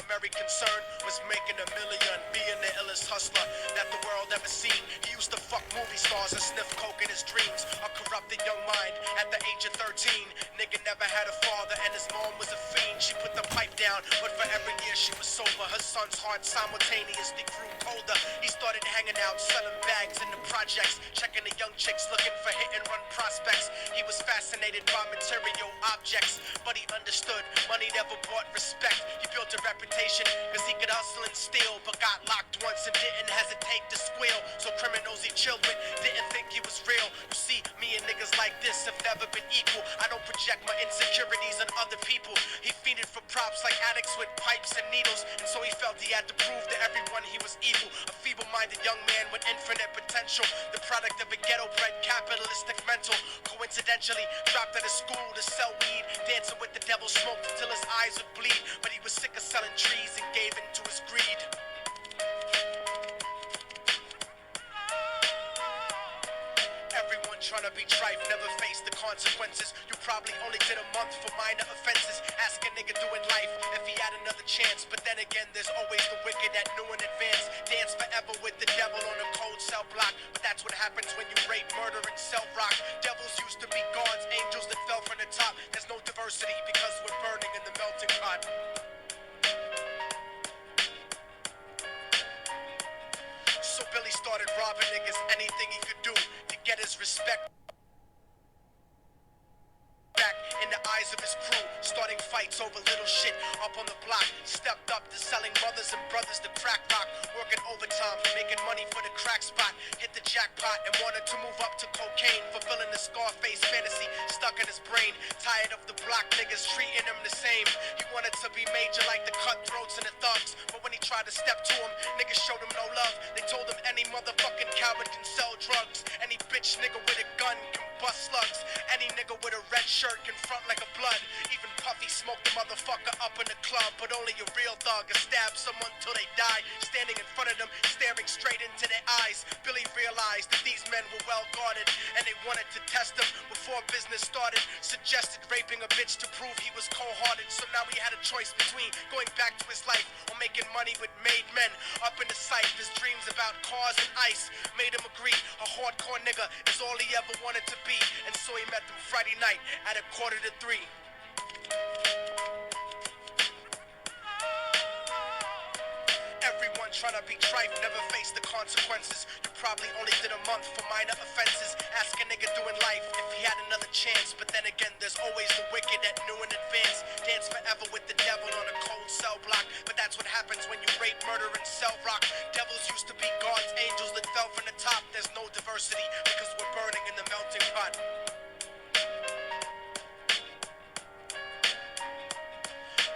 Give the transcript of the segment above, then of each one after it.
primary concern was making a million, being the illest hustler that the world ever seen. He used to fuck movie stars and sniff coke in his dreams. A corrupted young mind at the age of 13. Nigga never had a father and his mom was a fiend. She put the pipe down, but for every year she was sober. Her son's heart simultaneously grew colder. He started hanging out, selling bags in the projects, checking the young chicks looking for hit and run prospects. He was fascinated by material objects, but he understood money never brought respect. He built a reputation cause he could hustle and steal, but got locked once and didn't hesitate to squeal. So criminals he chilled with didn't think he was real. You see, me and niggas like this have never been equal. I don't project my insecurities on other people. He fiended for props like addicts with pipes and needles, and so he felt he had to prove to everyone he was evil. A feeble-minded young man with infinite potential, the product of a ghetto-bred capitalistic mental. Coincidentally dropped out of school to sell weed, dancing with the devil, smoked until his eyes would bleed. But he was sick of selling trees and gave in to his greed. Everyone trying to be trife never faced the consequences. You probably only did a month for minor offenses. Ask a nigga doing life if he had another chance. But then again, there's always the wicked that knew in advance. Dance forever with the devil on a cold cell block. But that's what happens when you rape, murder, and sell rock. Devils used to be gods, angels that fell from the top. There's no diversity because we're burning in the melting pot. So Billy started robbing niggas, anything he could do to get his respect back in the eyes of his crew. Starting fights over little shit up on the block. Stepped up to selling mothers and brothers to crack rock. Working overtime, making money for the crack spot. Hit the jackpot and wanted to move up to cocaine. Fulfilling the Scarface fantasy stuck in his brain. Tired of the block niggas treating him the same. He wanted to be major like the cutthroats and the thugs. But when he tried to step to him, niggas showed him no love. They told him any motherfucking coward can sell drugs. Any bitch nigga with a gun can bust slugs. Any nigga with a red shirt can front like a blood. Even Puffy smoked the motherfucker up in the club. But only a real thug can stab someone till they die. Standing in front of them, staring straight into their eyes. Billy realized that these men were well guarded, and they wanted to test him before business started. Suggested raping a bitch to prove he was cold-hearted. So now he had a choice between going back to his life or making money with made men. Up in the sight, his dreams about cars and ice made him agree a hardcore nigga is all he ever wanted to be. And so he met them Friday night at 2:45. Everyone trying to be trife never faced the consequences. You probably only did a month for minor offenses. Ask a nigga doing life if he had another chance. But then again, there's always the wicked that knew in advance. Dance forever with the devil on a cold cell block. But that's what happens when you rape, murder, and sell rock. Devils used to be gods, angels that fell from the top. There's no diversity because we're burning in the melting pot.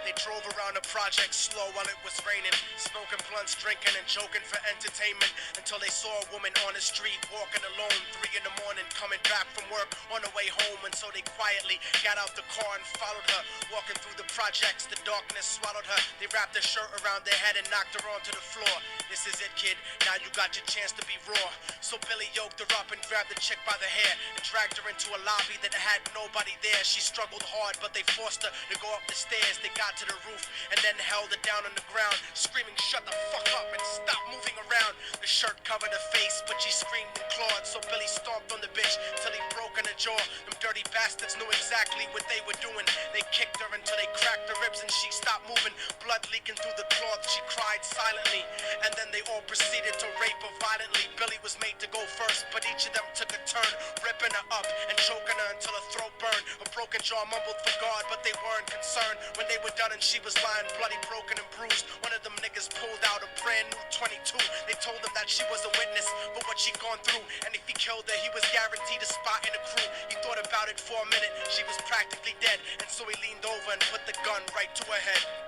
They drove around the project slow while it was raining, smoking blunts, drinking and joking for entertainment, until they saw a woman on the street walking alone, 3 in the morning, coming back from work on her way home. And so they quietly got out the car and followed her. Walking through the projects, the darkness swallowed her. They wrapped her shirt around their head and knocked her onto the floor. This is it, kid, now you got your chance to be raw. So Billy yoked her up and grabbed the chick by the hair and dragged her into a lobby that had nobody there. She struggled hard, but they forced her to go up the stairs. They got to the roof and then held her down on the ground, screaming, "Shut the fuck up and stop moving around." The shirt covered her face, but she screamed and clawed. So Billy stomped on the bitch till he broke in her jaw. Them dirty bastards knew exactly what they were doing. They kicked her until they cracked her ribs and she stopped moving. Blood leaking through the cloth, she cried silently. And then they all proceeded to rape her violently. Billy was made to go first, but each of them took a turn, ripping her up and choking her until her throat burned. Her broken jaw mumbled for God, but they weren't concerned. When they were done and she was lying bloody, broken and bruised, one of them niggas pulled out a brand new 22. They told him that she was a witness for what she'd gone through, and if he killed her, he was guaranteed a spot in the crew. He thought about it for a minute, she was practically dead, and so he leaned over and put the gun right to her head.